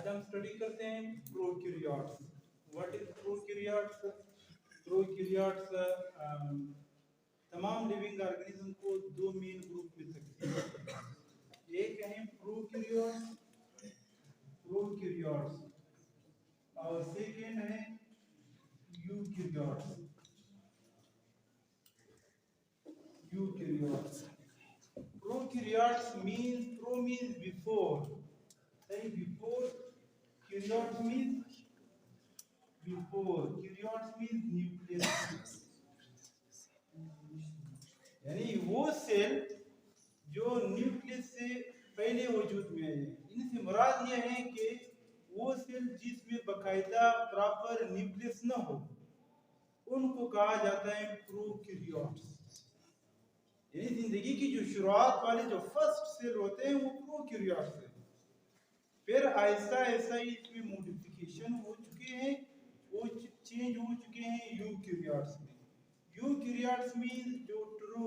आज हम स्टडी करते हैं prokaryotes. What is prokaryotes? Prokaryotes तमाम लिविंग ऑर्गेनिज्म को दो मेन ग्रुप में तकसीम करते हैं। एक है प्रोकैरियोट्स, और सेकेंड है eukaryotes. Prokaryotes means pro means before. Say before. Karyotes means before. Karyotes means nucleus. यानी वो सेल जो न्यूक्लियस से पहले वजूद में है। इनसे मुराद यह है कि वो सेल जिसमें बकायदा प्रॉपर न्यूक्लियस न हो, उनको कहा जाता है प्रोकैरियोट्स। यानी जिंदगी की जो शुरुआत वाले जो फर्स्ट सेल होते हैं वो प्रोकैरियोट्स है। फिर आहिस्ता आहिस्ता इसमें मॉडिफिकेशन हो चुके हैं, वो चेंज हो चुके हैं यूकैरियोट्स में। यूकैरियोट्स मीन जो true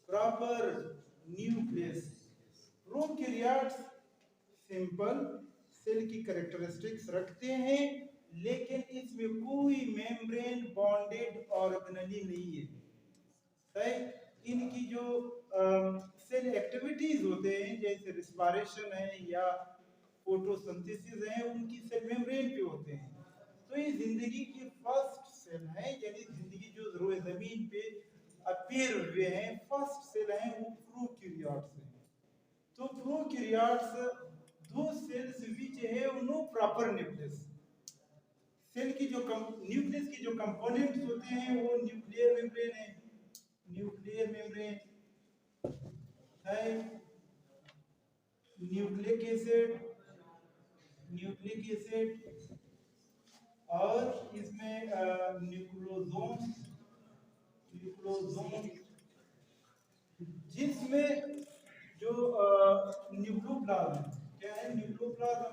proper nucleus. Prokaryotes simple cell की कैरेक्टरिस्टिक्स रखते हैं, लेकिन इसमें कोई मेम्ब्रेन बॉन्डेड ऑर्गेनेली नहीं है। सही? इनकी जो सेल एक्टिविटीज होते हैं जैसे रिस्पायरेशन है या फोटोसिंथेसिस है, उनकी सेल मेम्ब्रेन पे होते हैं। तो ये जिंदगी की फर्स्ट सेल है, यानी जिंदगी जो रोए जमीन पे अपीयर हुए हैं फर्स्ट सेल हैं वो प्रोकैरियोट्स हैं। तो प्रोकैरियोट्स दो सेल्स विच है नो प्रॉपर न्यूक्लियस। सेल की जो न्यूक्लियस की जो कंपोनेंट्स होते हैं वो न्यूक्लियर मेम्ब्रेन है, न्यूक्लियर मेम्ब्रेन है, न्यूक्लिक एसिड और इसमें न्यूक्लियोसोम, जिसमें जो न्यूक्लियोप्लाज्म क्या है, न्यूक्लियोप्लाज्म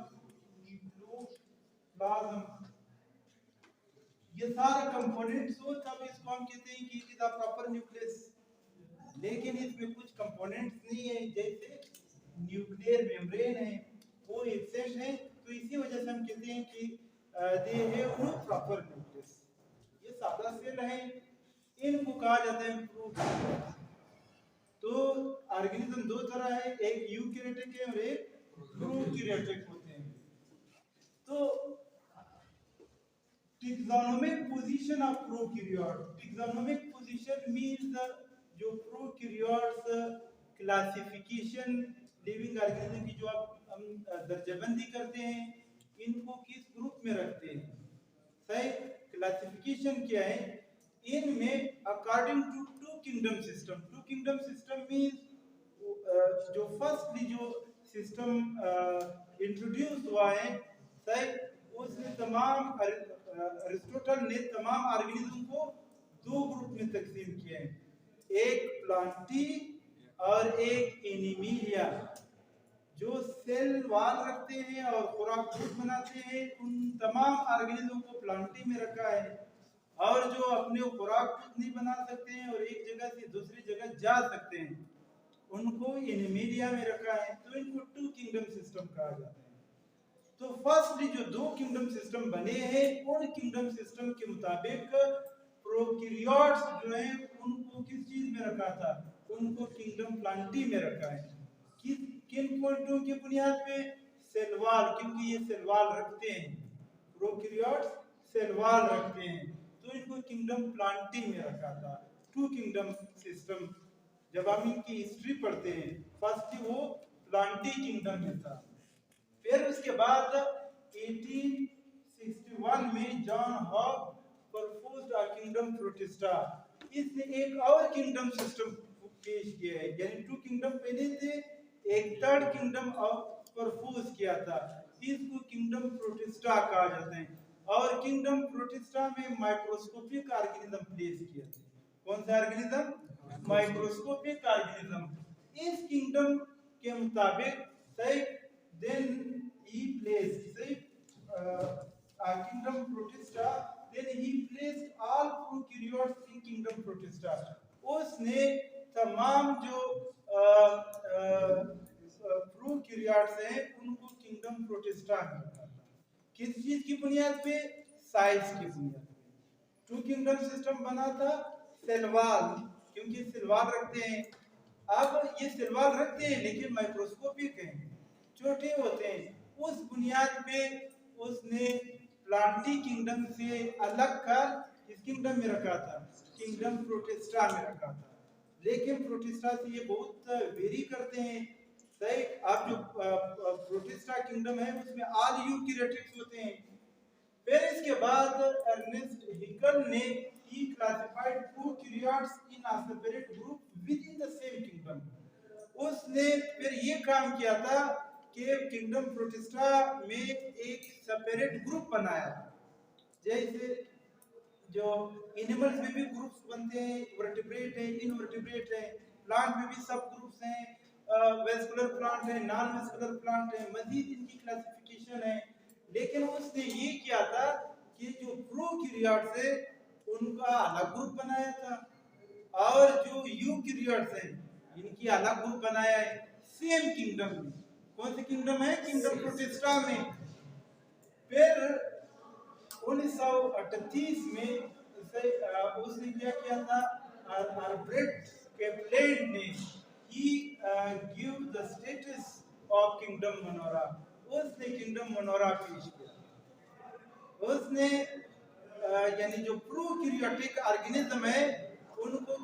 ये सारा कंपोनेंट्स हो तब इसको हम कहते हैं कि it is a proper nucleus. लेकिन इसमें कुछ कंपोनेंट्स नहीं है, जैसे न्यूक्लियर मेम्ब्रेन है वो एब्सेंट है, तो इसी वजह से हम कहते हैं कि they have no proper nucleus. ये सादा सेल है, इनको कहा जाता है प्रोकैरियोट्स। तो ऑर्गेनिज्म दो तरह है, एक यूकैरियोटिक है और एक प्रोकैरियोटिक होते हैं। तो taxonomic position of prokaryote, taxonomic position means जो प्रोकैरियोट्स क्लासिफिकेशन लिविंग ऑर्गेनिज्म की जो हम दर्जाबंदी करते हैं, इनको किस ग्रुप में रखते हैं। सही? क्लासिफिकेशन क्या है इनमें according to two kingdom system. Two kingdom system means जो फर्स्टली जो सिस्टम इंट्रोड्यूस हुआ है, सही, उसने तमाम अरिस्टोटल ने तमाम ऑर्गेनिज्म को दो ग्रुप में तकसीम किया है, एक प्लांटी और एक एनिमिलिया। जो सेल वाल रखते हैं और खुराक खुद बनाते हैं, उन तमाम ऑर्गेनिज्म को प्लांटी में रखा है, और जो अपने खुराक खुद नहीं बना सकते हैं और एक जगह से दूसरी जगह जा सकते हैं, उनको एनिमिलिया में रखा है। तो इनको टू किंगडम सिस्टम कहा जाता है। तो फर्स्टली जो दो किंगडम सिस्टम बने हैं, उन किंगडम सिस्टम के मुताबिक प्रोकैरियोट्स जो हैं उनको किस चीज में रखा था, उनको किंगडम प्लांटी में रखा है। किन पॉइंटों की बुनियाद पे? सेल वॉल, क्योंकि ये सेल वॉल रखते हैं, प्रोकैरियोट्स सेल वॉल रखते हैं, तो इनको किंगडम प्लांटी में रखा था। टू किंगडम सिस्टम जब हम इनकी हिस्ट्री पढ़ते हैं, फर्स्ट वो प्लांटी किंगडम में था। फिर उसके बाद 1861 में John Hogg proposed a kingdom Protista. इसने एक और किंगडम सिस्टम पेश किया है, यानी टू किंगडम पहले थे, एक थर्ड किंगडम प्रपोज किया था, इसको किंगडम प्रोटिस्टा कहा जाता है। और किंगडम प्रोटिस्टा में माइक्रोस्कोपिक ऑर्गेनिज्म प्लेस किया था। कौन सा ऑर्गेनिज्म? Microscopic organism. इस किंगडम के मुताबिक सही then he placed kingdom protista, then he placed all prokaryotes in kingdom protista। उसने तमाम जो प्रोकैरियोट्स हैं उनको किंगडम प्रोटिस्टा में रखा था। किस चीज की बुनियाद पे? साइज की बुनियाद पे। टू किंगडम सिस्टम बना था सेलवाल, क्योंकि सिलवाल रखते हैं। अब ये सिलवाल रखते हैं लेकिन माइक्रोस्कोपिक हैं, छोटे होते हैं। उस बुनियाद पे उसने प्लांटी किंगडम से अलग कर इस किंगडम में रखा था, किंगडम प्रोटिस्टा में रखा था। लेकिन प्रोटिस्टा से ये बहुत वेरी करते हैं। सही, अब जो प्रोटिस्टा किंगडम है उसमें ऑल यूकैरियोटिक्स होते हैं। फिर इसके बाद अर्नेस्ट हिकल ने he classified prokaryotes in a separate group within the same kingdom। उसने फिर ये काम किया था कि किंगडम प्रोटिस्टा में एक सेपरेट ग्रुप बनाया था। जैसे जो एनिमल्स में भी ग्रुप्स बनते हैं, वर्टिब्रेट है, इनवर्टिब्रेट है, प्लांट में भी सब ग्रुप्स हैं, वेस्कुलर प्लांट है, नॉन वेस्कुलर प्लांट है, मजीद इनकी क्लासिफिकेशन है। लेकिन उसने ये किया था कि जो प्रोकैरियोट्स है उनका अलग ग्रुप बनाया था, और जो यूकैरियोट्स हैं इनकी अलग ग्रुप बनाया है सेम किंगडम में। कौन सी किंगडम है? किंगडम प्रोटिस्टा में। फिर 1938 में उसने क्या किया था? अल्ब्रेक्ट कैप्लेन ने he give the status of kingdom monera। उसने किंगडम मोनोरा पेश किया। उसने यानी जो प्रोकैरियोटिक ऑर्गेनिज्म है उनको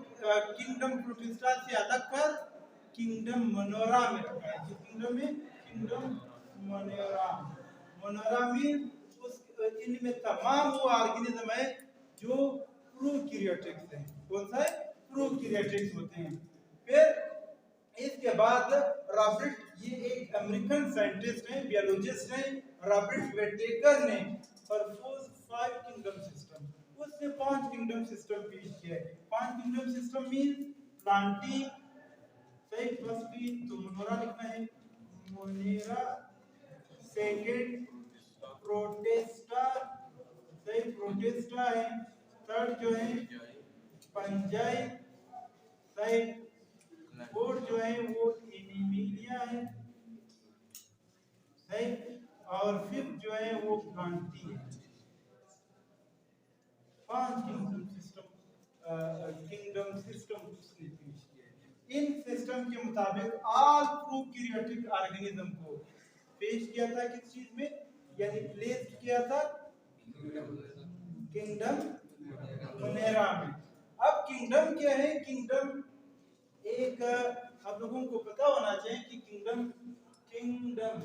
किंगडम प्रोटिस्टा से अलग कर किंगडम मोनोरा में रखा है। जिस किंगडम में किंगडम मोनोरा, मोनोरा में उस इनमें तमाम वो ऑर्गेनिज्म है जो प्रोकैरियोटिक्स हैं। कौन सा है? प्रोकैरियोटिक्स होते हैं। फिर इसके बाद रॉबर्ट, ये एक अमेरिकन साइंटिस्ट हैं, बियोलॉजिस्ट हैं, रॉबर्ट वेटेकर ने प्रपोज 5 किंगडम सिस्टम। उसने 5 किंगडम सिस्टम पेश किया है। 5 किंगडम सिस्टम मीन प्लांटी, सही, फर्स्टली तो मोनोरा लिखना है, मोनेरा। सेकंड प्रोटिस्टा, सही, प्रोटिस्टा है। थर्ड जो है पंजाई, सही। फोर्थ जो है वो एनिमिलिया है, सही। और फिफ्थ जो है वो प्लांटी है। 5 किंगडम सिस्टम उसने पेश किया। इन सिस्टम के मुताबिक ऑल प्रोकैरियोटिक ऑर्गेनिज्म को पेश किया था किस चीज में? यानी प्लेस किया था किंगडम मोनेरा में। अब किंगडम क्या है? किंगडम एक आप लोगों को पता होना चाहिए कि किंगडम किंगडम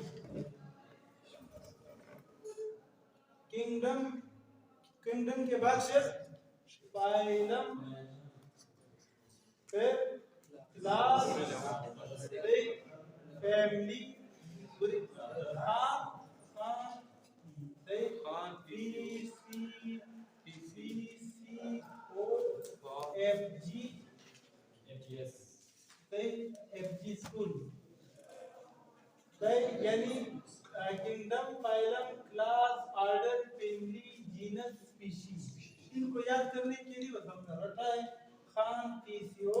किंगडम किंगडम के बाद फिर फाइलम, फिर क्लास, फैमिली, FG स्कूल, यानी kingdom, phylum, class, order, family, genus, species. इनको याद करने के लिए बस हमने रखा है खान पीसीओ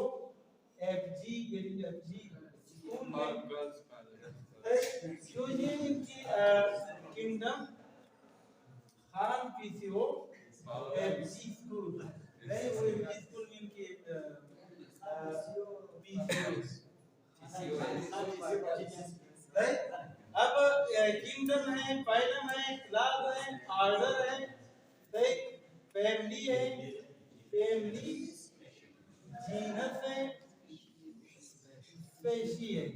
FG, यानी FG स्कूल में। जो ये इनकी kingdom Khan PCO FG school है, वो FG स्कूल में इनकी अब किंगडम है, फाइलम है, क्लास है, ऑर्डर है, फैमिली है, फैमिली, जीनस है, स्पीशी है।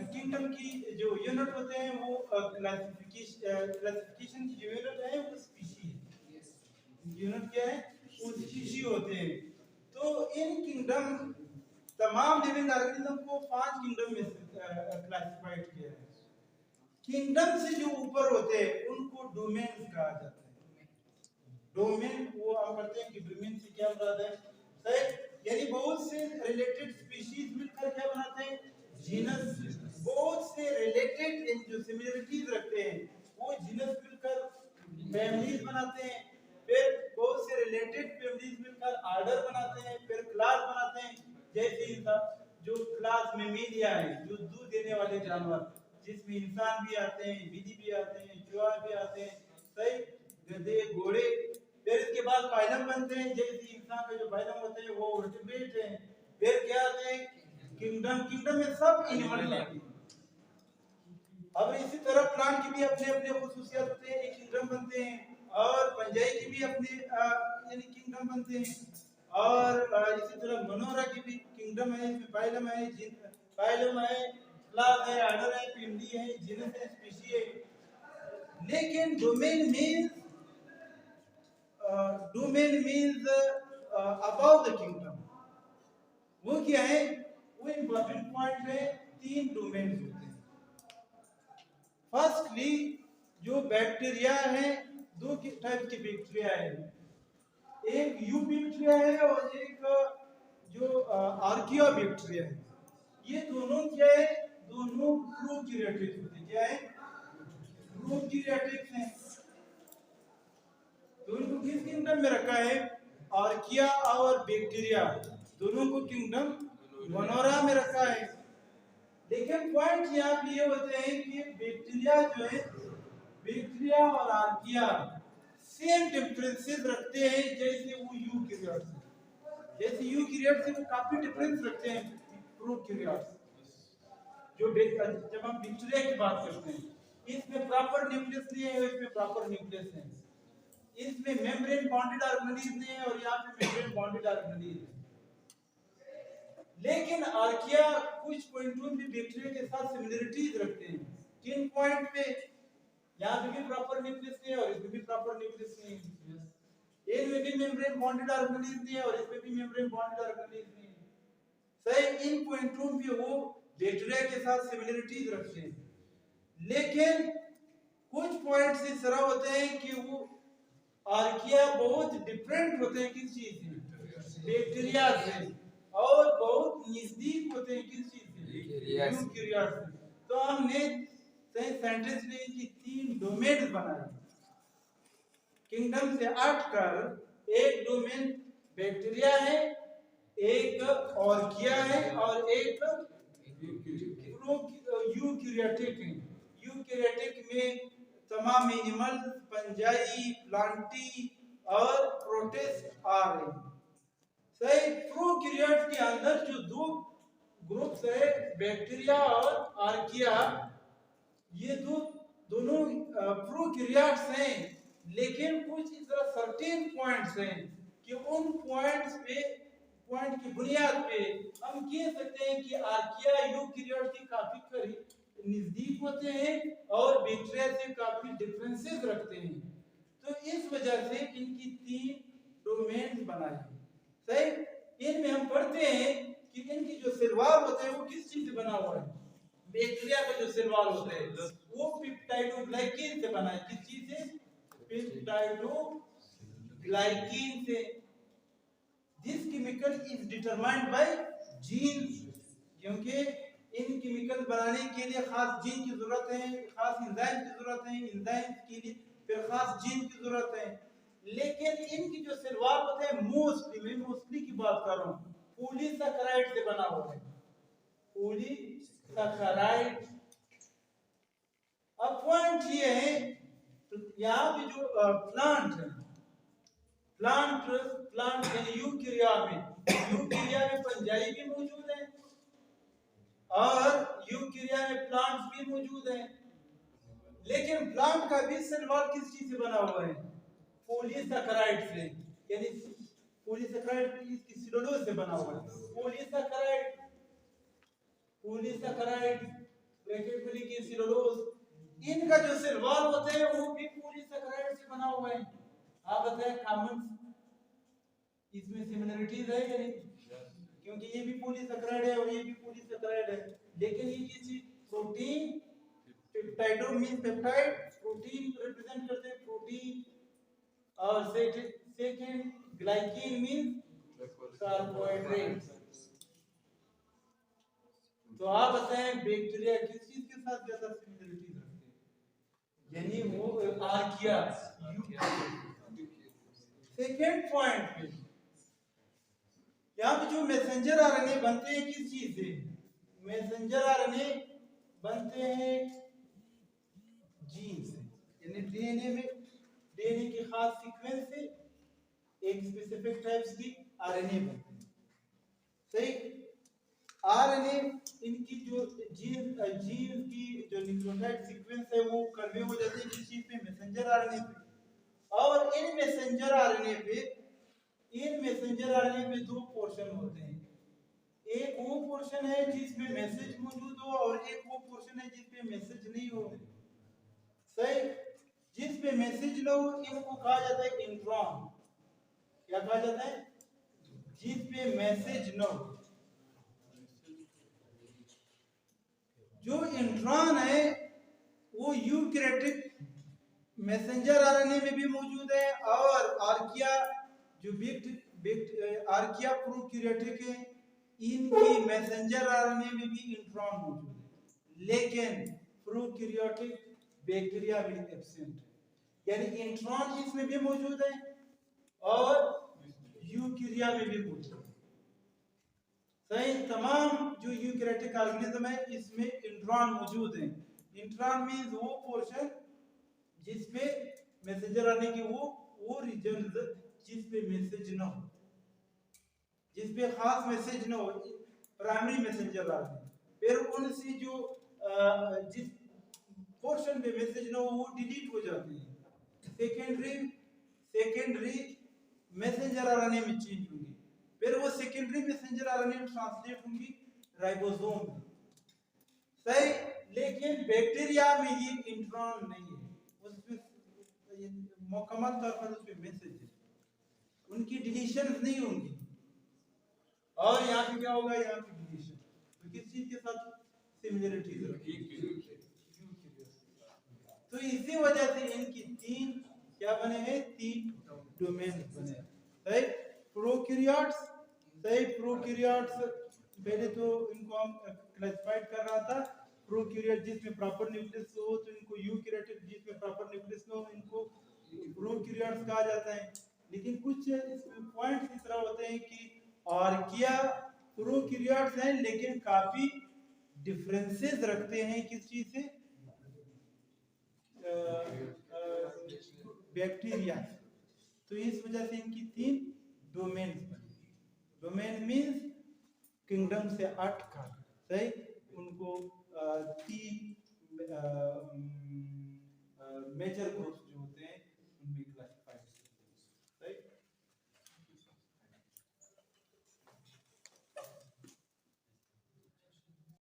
किंगडम की जो यूनिट होते हैं वो क्लासिफिकेशन की जो यूनिट है वो स्पीशी है। यूनिट क्या है? वो स्पीशी होते हैं। तो इन किंगडम तमाम लिविंग ऑर्गेनिज्म को 5 किंगडम में क्लासिफाइड किया है। किंगडम से जो ऊपर होते हैं उनको डोमेन कहा जाता है। डोमेन वो हम करते हैं कि डोमेन से क्या मुराद है? सही, यानी बहुत से रिलेटेड स्पीशीज मिलकर क्या बनाते हैं? जीनस। बहुत से रिलेटेड जो सिमिलरिटीज रखते हैं वो जीनस मिलकर फैमिलीज बनाते हैं। फिर बहुत से रिलेटेड फैमिलीज मिलकर ऑर्डर बनाते हैं, फिर क्लास बनाते हैं। जैसे जो क्लास में मीलिया है, जो दूध देने वाले जानवर, जिसमें इंसान भी आते हैं, बिल्ली भी आते हैं, चूहा भी आते हैं, सही, गधे, घोड़े। फिर इसके बाद फाइलम बनते हैं, जैसे इंसान का जो फाइलम होते हैं वो वर्टिब्रेट हैं। फिर क्या आते हैं? किंगडम। किंगडम में सब एनिमल आते हैं। अब इसी तरह प्लांट की भी अपने अपने खुसूसियात होते हैं, एक किंगडम बनते हैं, और पंजाई की भी अपने यानी किंगडम बनते हैं, और इसी तरह मनोरा की भी किंगडम है, इसमें फाइलम है, फाइलम है, क्लास है, ऑर्डर है, फैमिली है, जीनस है, स्पीशी है। लेकिन domain means about the kingdom. वो क्या है? वो इंपॉर्टेंट पॉइंट है। 3 डोमेन्स होते हैं। फर्स्टली जो बैक्टीरिया है, 2 टाइप के बैक्टीरिया है, एक यू बैक्टीरिया है और एक जो आर्किया बैक्टीरिया है। ये दोनों क्या है? दोनों प्रोकैरियोटिक होते हैं। क्या है? प्रोकैरियोटिक हैं। दोनों को किस किंगडम में रखा है? आर्किया और बैक्टीरिया दोनों को किंगडम मोनोरा में रखा है। लेकिन पॉइंट यहाँ पे ये होते हैं कि बैक्टीरिया जो है, बैक्टीरिया और आर्किया सेम डिफरेंसेस रखते हैं जैसे वो यूकैरियोट से। जैसे यूकैरियोट से वो काफी डिफरेंस रखते हैं प्रोकैरियोट। जो जब हम बैक्टीरिया की बात करते हैं, इसमें प्रॉपर न्यूक्लियस नहीं है, इसमें प्रॉपर न्यूक्लियस है। इसमें मेम्ब्रेन बॉन्डेड ऑर्गेनेल्स नहीं है और यहाँ पे मेम्ब्रेन बॉन्डेड ऑर्गेनेल्स है। लेकिन आर्किया कुछ पॉइंटों पे बैक्टीरिया के साथ सिमिलरिटीज रखते हैं। किन पॉइंट पे? यहाँ पे भी प्रॉपर न्यूक्लियस नहीं है और इसमें भी प्रॉपर न्यूक्लियस नहीं है। इनमें भी मेम्ब्रेन बॉन्डेड ऑर्गेनेल्स नहीं है और इसमें भी मेम्ब्रेन बॉन्डेड ऑर्गेनेल्स नहीं है। सही, इन पॉइंटों पे वो बैक्टीरिया के साथ सिमिलरिटीज रखते हैं। लेकिन कुछ पॉइंट्स इस तरह होते हैं कि वो आर्किया बहुत डिफरेंट होते हैं किस चीज से? बैक्टीरिया से, और बहुत नजदीक होते हैं किस चीज से? यूकैरियोट से। तो हमने सही सेंटेंस में इनकी 3 डोमेन्स बनाए। किंगडम से हटकर एक डोमेन बैक्टीरिया है, एक आर्किया है और एक यूकैरियोटिक है। यूकैरियोटिक में तमाम एनिमल, फंजाई, प्लांटी और प्रोटिस्ट आ रहे हैं। सही, प्रोकैरियोट के अंदर जो 2 ग्रुप्स है, बैक्टीरिया और आर्किया, ये दोनों प्रोकैरियोट्स हैं। लेकिन कुछ इस तरह सर्टेन पॉइंट्स हैं कि उन पॉइंट की बुनियाद पे हम कह सकते हैं कि आर्किया यूकैरियोट के काफी करीब नजदीक होते हैं और बैक्टीरिया से काफी डिफरेंसेस रखते हैं। तो इस वजह से इनकी 3 डोमेन बनाए। सही, इनमें हम पढ़ते हैं कि इनकी जो सेलवाल होते हैं वो किस चीज से बना हुआ है? बैक्टीरिया का जो सेलवाल होता है वो पेप्टाइडोग्लाइकेन से बना है। किस चीज से? पेप्टाइडोग्लाइकेन से। This chemical is determined by genes, क्योंकि इन केमिकल बनाने के लिए खास जीन की जरूरत है, खास एंजाइम की जरूरत है, एंजाइम के लिए फिर खास जीन की जरूरत है। लेकिन इनकी जो सेलवाल होते हैं, मोस्टली की बात कर रहा हूँ, पॉलीसैकेराइड से बना हुआ है। पॉलीसैकेराइड। अब पॉइंट ये है, यहाँ पे जो प्लांट है, प्लांट यानी यूकैरिया में फंजाई भी मौजूद है और यूकैरिया में प्लांट्स भी मौजूद हैं। लेकिन प्लांट का भी सेलवाल किस चीज से बना हुआ है? पॉलीसैकेराइड से, यानी पॉलीसैकेराइड इसकी सेलुलोज से बना हुआ है। पॉलीसैकेराइड ब्रैकेट में लिखिए सेलुलोज। इनका जो सेलवाल होते हैं वो भी पॉलीसैकेराइड से बना हुआ है। आप बताएं कॉमन इसमें सिमिलरिटीज है या नहीं? क्योंकि ये भी पॉलीसैकेराइड है और ये भी पॉलीसैकेराइड है। लेकिन ये किसी protein, पेप्टाइडो mean peptide, protein represent करते हैं प्रोटीन, और सेकंड ग्लाइकेन मीन कार्बोहाइड्रेट। तो आप बताएं बैक्टीरिया किस चीज के साथ ज्यादा सिमिलरिटीज रखते हैं? यानी वो आर्किया। सेकंड पॉइंट पे यहाँ पे जो मैसेंजर आरएनए बनते हैं किस चीज से? मैसेंजर आरएनए बनते हैं जीन से, यानी डीएनए में डीएनए की खास सीक्वेंस से एक स्पेसिफिक टाइप्स की आरएनए बनते हैं। सही। आरएनए इनकी जो जीन की जो न्यूक्लियोटाइड सीक्वेंस है वो कन्वे हो जाती है किस चीज पे, मैसेंजर आरएनए पे। और इन मैसेंजर आरएनए पे दो पोर्शन होते हैं। एक वो पोर्शन है जिसमें मैसेज मौजूद हो और एक वो पोर्शन है जिसमें मैसेज नहीं हो। सही। जिसमें मैसेज न हो इनको कहा जाता है इंट्रॉन। क्या कहा जाता है? जिसमें मैसेज न हो। जो इंट्रॉन है वो यूकैरियोटिक मैसेंजर आरएनए में भी मौजूद है और आर्किया जो आर्किया प्रोकैरियोटिक है इनकी मैसेंजर आरएनए में भी इंट्रॉन मौजूद है, लेकिन प्रोकैरियोटिक बैक्टीरिया में एब्सेंट है, यानी इंट्रॉन इसमें भी मौजूद है और यूकैरिया में भी मौजूद है। सही। तमाम जो यूकैरियोटिक ऑर्गेनिज्म है इसमें इंट्रॉन मौजूद है। इंट्रॉन मींस वो पोर्शन जिसपे मैसेंजर आने की वो रीजन जिसपे मैसेज ना हो, जिसपे खास मैसेज ना हो, प्राइमरी मैसेंजर आने। फिर उनसे जो जिस पोर्शन पे मैसेज ना हो वो डिलीट हो जाते हैं, सेकेंडरी मैसेंजर आरएनए में चेंज होंगी। फिर वो सेकेंडरी मैसेंजर आरएनए ट्रांसलेट होंगी राइबोसोम में। सही। लेकिन बैक्टीरिया में ये इंट्रॉन नहीं है, उसमें मुकम्मल तौर पर उसमें मैसेज है, उनकी डिलीशन नहीं होंगी। और यहाँ पे क्या होगा? यहाँ पे डिलीशन। तो किस चीज के साथ सिमिलरिटीज? तो इसी वजह से इनकी तीन क्या बने हैं? तीन डोमेन बने हैं। सही। प्रोकैरियोट्स। सही। प्रोकैरियोट्स पहले तो इनको हम क्लासिफाइड कर रहा था। प्रोकैरियोट जिसमें प्रॉपर न्यूक्लियस हो तो इनको यूकैरियोटिक, जिसमें प्रॉपर न्यूक्लियस हो इनको प्रोकैरियोट्स कहा जाता है। लेकिन कुछ इसमें पॉइंट्स इस तरह होते हैं कि आर्किया प्रोकैरियोट्स हैं लेकिन काफी डिफरेंसेस रखते हैं किस चीज से? बैक्टीरिया। तो इस वजह से इनकी तीन डोमेन बनी। डोमेन मींस किंगडम से 8 का। सही। उनको तीन मेजर ग्रुप्स